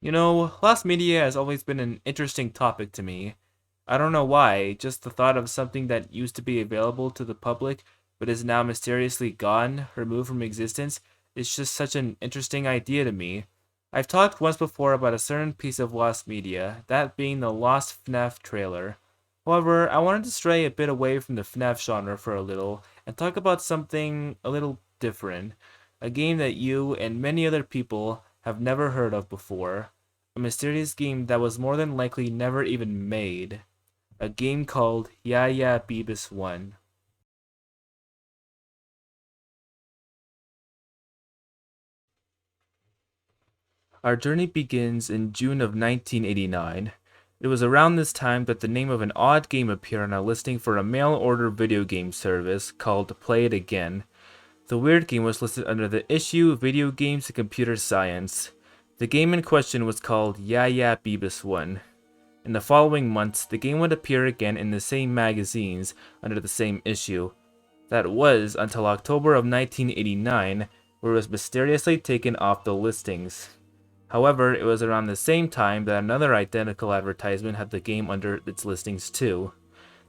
Lost media has always been an interesting topic to me. I don't know why, just the thought of something that used to be available to the public but is now mysteriously gone, removed from existence, is just such an interesting idea to me. I've talked once before about a certain piece of lost media, that being the Lost FNAF trailer. However, I wanted to stray a bit away from the FNAF genre for a little and talk about something a little different. A game that you and many other people have never heard of before. A mysterious game that was more than likely never even made. A game called Yeah Beebiss I. Our journey begins in June of 1989. It was around this time that the name of an odd game appeared on a listing for a mail order video game service called Play It Again. The weird game was listed under the issue Video Games and Computer Science. The game in question was called Yeah Beebiss I. In the following months, the game would appear again in the same magazines under the same issue. That was until October of 1989, where it was mysteriously taken off the listings. However, it was around the same time that another identical advertisement had the game under its listings too.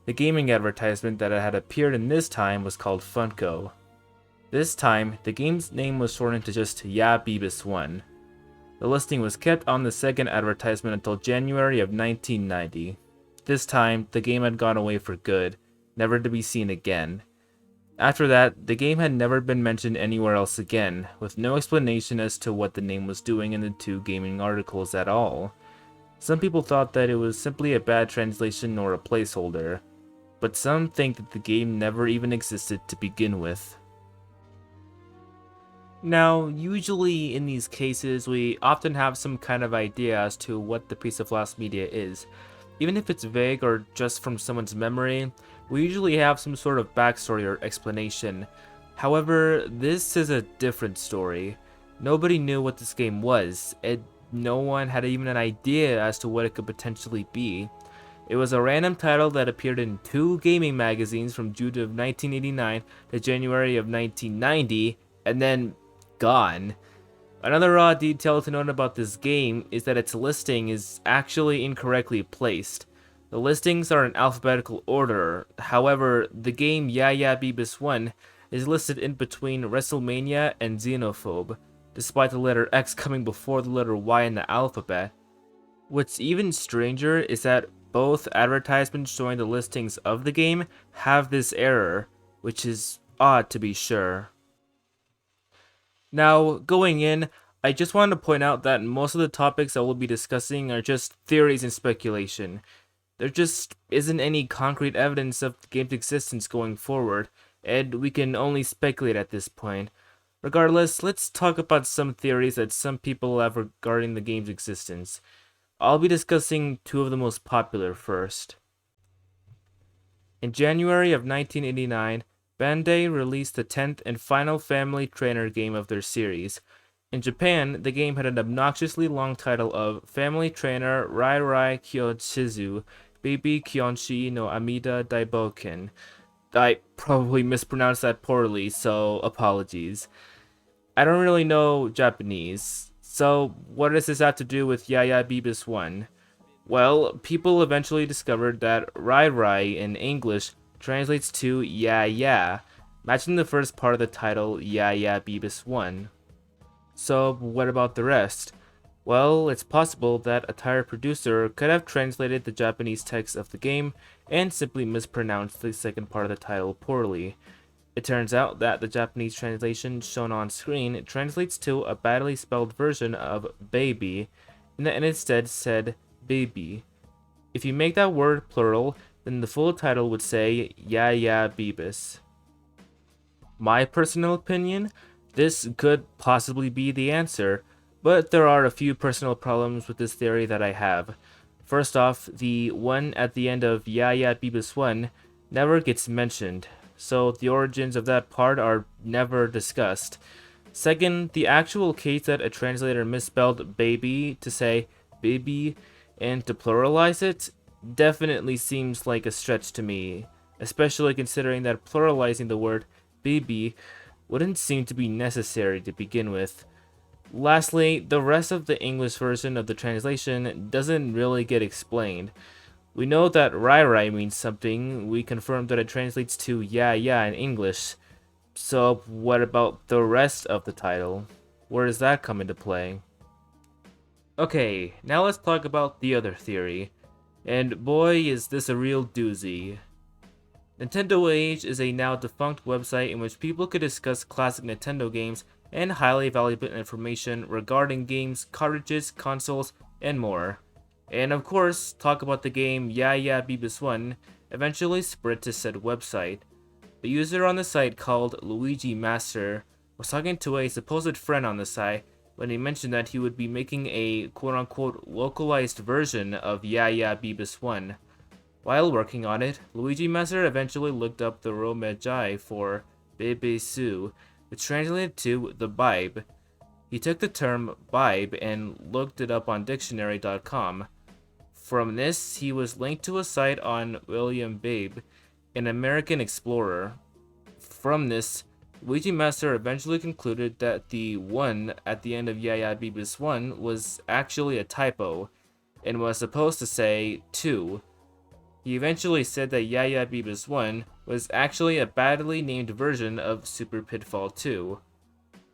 The gaming advertisement that had appeared in this time was called Funko. This time, the game's name was shortened to just Yeah Beebiss I. The listing was kept on the second advertisement until January of 1990. This time, the game had gone away for good, never to be seen again. After that, the game had never been mentioned anywhere else again, with no explanation as to what the name was doing in the two gaming articles at all. Some people thought that it was simply a bad translation or a placeholder, but some think that the game never even existed to begin with. Now, usually in these cases, we often have some kind of idea as to what the piece of lost media is. Even if it's vague or just from someone's memory, we usually have some sort of backstory or explanation. However, this is a different story. Nobody knew what this game was, and no one had even an idea as to what it could potentially be. It was a random title that appeared in two gaming magazines from June of 1989 to January of 1990, and then gone. Another odd detail to note about this game is that its listing is actually incorrectly placed. The listings are in alphabetical order, however, the game Yeah Beebiss I is listed in between WrestleMania and Xenophobe, despite the letter X coming before the letter Y in the alphabet. What's even stranger is that both advertisements showing the listings of the game have this error, which is odd to be sure. Now, going in, I just wanted to point out that most of the topics I will be discussing are just theories and speculation. There just isn't any concrete evidence of the game's existence going forward, and we can only speculate at this point. Regardless, let's talk about some theories that some people have regarding the game's existence. I'll be discussing two of the most popular first. In January of 1989, Bandai released the 10th and final family trainer game of their series. In Japan, the game had an obnoxiously long title of Family Trainer Rai Rai Kyoshizu Baby Kyonshi no Amida Daiboken. I probably mispronounced that poorly, so apologies. I don't really know Japanese, so what does this have to do with Yeah Beebiss I? Well, people eventually discovered that Rai Rai in English translates to Yeah, matching the first part of the title Yeah Beebiss I. So, what about the rest? Well, it's possible that a tired producer could have translated the Japanese text of the game and simply mispronounced the second part of the title poorly. It turns out that the Japanese translation shown on screen translates to a badly spelled version of baby, and that instead said baby. If you make that word plural, then the full title would say Yeah Beebiss. My personal opinion, this could possibly be the answer, but there are a few personal problems with this theory that I have. First off, the one at the end of Yeah Beebiss I never gets mentioned, so the origins of that part are never discussed. Second, the actual case that a translator misspelled baby to say baby and to pluralize it definitely seems like a stretch to me, especially considering that pluralizing the word baby wouldn't seem to be necessary to begin with. Lastly, the rest of the English version of the translation doesn't really get explained. We know that Rai Rai means something, we confirmed that it translates to Yeah Yeah in English, so what about the rest of the title? Where does that come into play? Okay, now let's talk about the other theory. And boy, is this a real doozy. Nintendo Age is a now defunct website in which people could discuss classic Nintendo games and highly valuable information regarding games, cartridges, consoles, and more. And of course, talk about the game Yeah Beebiss I eventually spread to said website. A user on the site called Luigi Master was talking to a supposed friend on the site when he mentioned that he would be making a quote-unquote localized version of Yeah Beebiss I. While working on it, Luigi Master eventually looked up the Romejai for Bebesu, which translated to the Bibe. He took the term Bibe and looked it up on dictionary.com. From this, he was linked to a site on William Babe, an American explorer. From this, Luigi Master eventually concluded that the 1 at the end of Yeah Beebiss 1 was actually a typo, and was supposed to say 2. He eventually said that Yeah Beebiss 1 was actually a badly named version of Super Pitfall 2.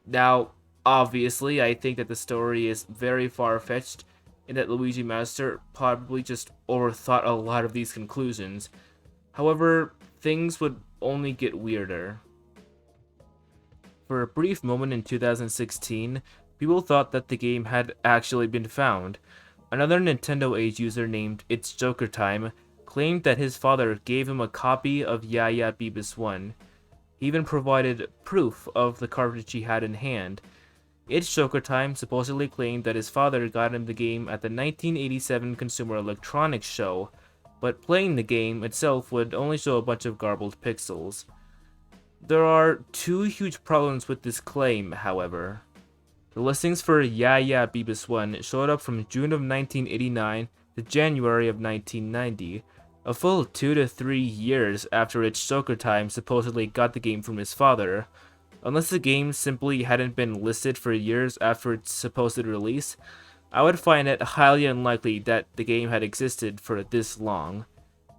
Now, obviously, I think that the story is very far-fetched, and that Luigi Master probably just overthought a lot of these conclusions. However, things would only get weirder. For a brief moment in 2016, people thought that the game had actually been found. Another Nintendo Age user named It's Joker Time claimed that his father gave him a copy of Yeah Beebiss 1. He even provided proof of the cartridge he had in hand. It's Joker Time supposedly claimed that his father got him the game at the 1987 Consumer Electronics Show, but playing the game itself would only show a bunch of garbled pixels. There are two huge problems with this claim, however. The listings for Yeah Beebiss 1 showed up from June of 1989 to January of 1990, a full 2 to 3 years after It's Joker Time supposedly got the game from his father. Unless the game simply hadn't been listed for years after its supposed release, I would find it highly unlikely that the game had existed for this long.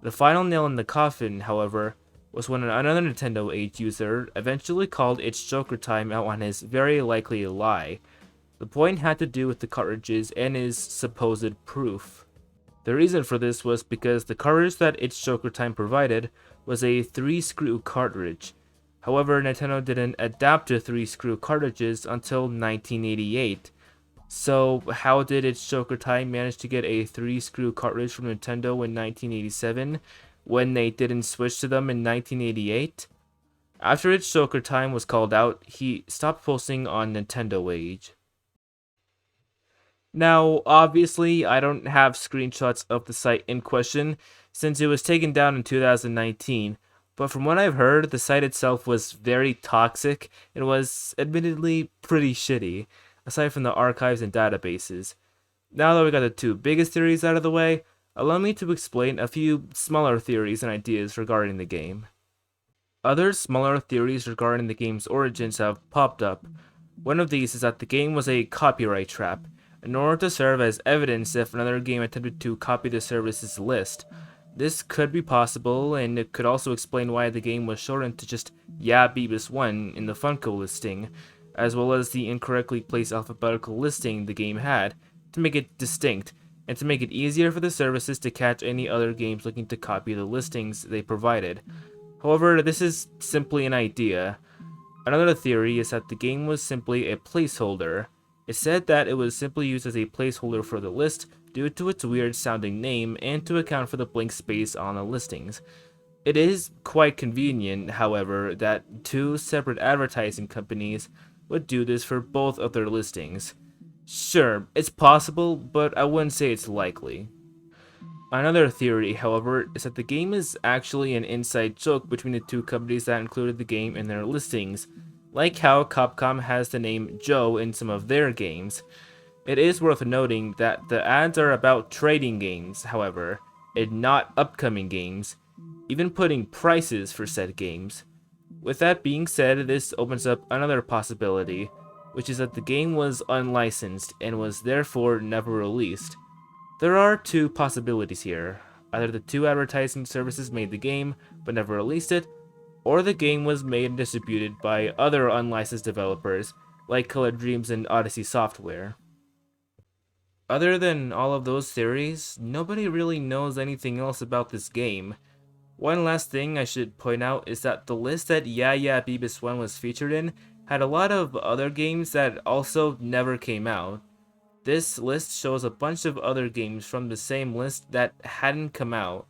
The final nail in the coffin, however, was when another Nintendo Age user eventually called It's Joker Time out on his very likely lie. The point had to do with the cartridges and his supposed proof. The reason for this was because the cartridge that It's Joker Time provided was a 3-screw cartridge. However, Nintendo didn't adapt to 3-screw cartridges until 1988. So how did It's Joker Time manage to get a 3-screw cartridge from Nintendo in 1987 when they didn't switch to them in 1988? After It's Joker Time was called out, he stopped posting on Nintendo Age. Now, obviously, I don't have screenshots of the site in question since it was taken down in 2019, but from what I've heard, the site itself was very toxic and was admittedly pretty shitty, aside from the archives and databases. Now that we got the two biggest theories out of the way, allow me to explain a few smaller theories and ideas regarding the game. Other smaller theories regarding the game's origins have popped up. One of these is that the game was a copyright trap, in order to serve as evidence if another game attempted to copy the service's list. This could be possible, and it could also explain why the game was shortened to just Yeah Beebiss 1 in the Funko listing, as well as the incorrectly placed alphabetical listing the game had, to make it distinct, and to make it easier for the services to catch any other games looking to copy the listings they provided. However, this is simply an idea. Another theory is that the game was simply a placeholder. It said that it was simply used as a placeholder for the list due to its weird sounding name and to account for the blank space on the listings. It is quite convenient, however, that two separate advertising companies would do this for both of their listings. Sure, it's possible, but I wouldn't say it's likely. Another theory, however, is that the game is actually an inside joke between the two companies that included the game in their listings, like how Capcom has the name Joe in some of their games. It is worth noting that the ads are about trading games, however, and not upcoming games, even putting prices for said games. With that being said, this opens up another possibility. which is that the game was unlicensed and was therefore never released. There are two possibilities here. Either the two advertising services made the game but never released it, or the game was made and distributed by other unlicensed developers like Colored Dreams and Odyssey Software. Other than all of those theories, nobody really knows anything else about this game. One last thing I should point out is that the list that Yeah Beebiss I was featured in had a lot of other games that also never came out. This list shows a bunch of other games from the same list that hadn't come out.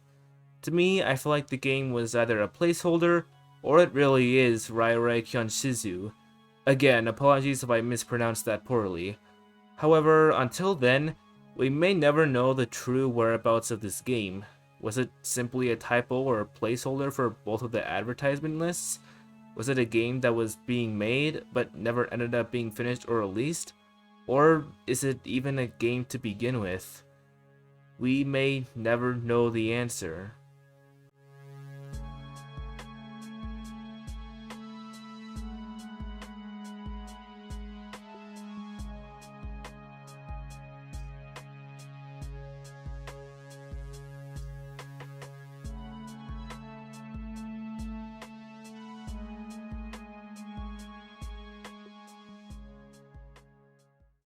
To me, I feel like the game was either a placeholder, or it really is Rairai Kyonshizu. Again, apologies if I mispronounced that poorly. However, until then, we may never know the true whereabouts of this game. Was it simply a typo or a placeholder for both of the advertisement lists? Was it a game that was being made, but never ended up being finished or released? Or is it even a game to begin with? We may never know the answer.